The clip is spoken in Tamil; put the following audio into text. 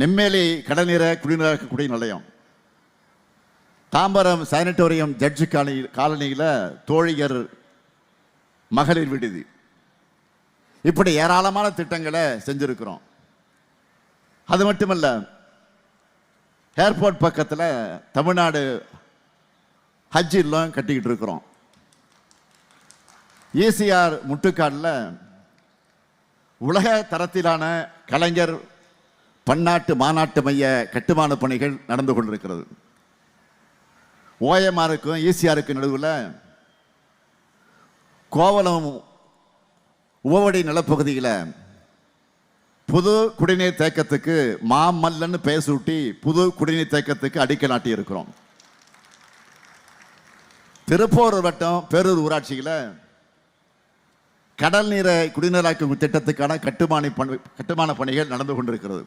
நெம்மேலி கடல்நீர குடிநீராக்க நிலையம், தாம்பரம் சானிட்டோரியம் ஜட்ஜு காலனியில் தோழியர் மகளிர் விடுதி, இப்படி ஏராளமான திட்டங்களை செஞ்சிருக்கிறோம். அது மட்டுமல்ல, ஏர்போர்ட் பக்கத்தில் தமிழ்நாடு ஹஜ் இல்லம் கட்டிக்கிட்டு இருக்கிறோம். ஈசிஆர் முட்டுக்காடில் உலக தரத்திலான கலைஞர் பன்னாட்டு மாநாட்டு மைய கட்டுமான பணிகள் நடந்து கொண்டிருக்கிறது. ஓஎம்ஆருக்கும் ஈசிஆருக்கும் நடுவில் கோவலம் உவவடி நிலப்பகுதியில் புது குடிநீர் தேக்கத்துக்கு மாமல்லன்னு பெயர் சூட்டி புது குடிநீர் தேக்கத்துக்கு அடிக்கல் நாட்டி இருக்கிறோம். திருப்பூர் வட்டம் பேரூர் ஊராட்சியில் கடல் நீரை குடிநீராக்கும் திட்டத்துக்கான கட்டுமான பணிகள் நடந்து கொண்டிருக்கிறது.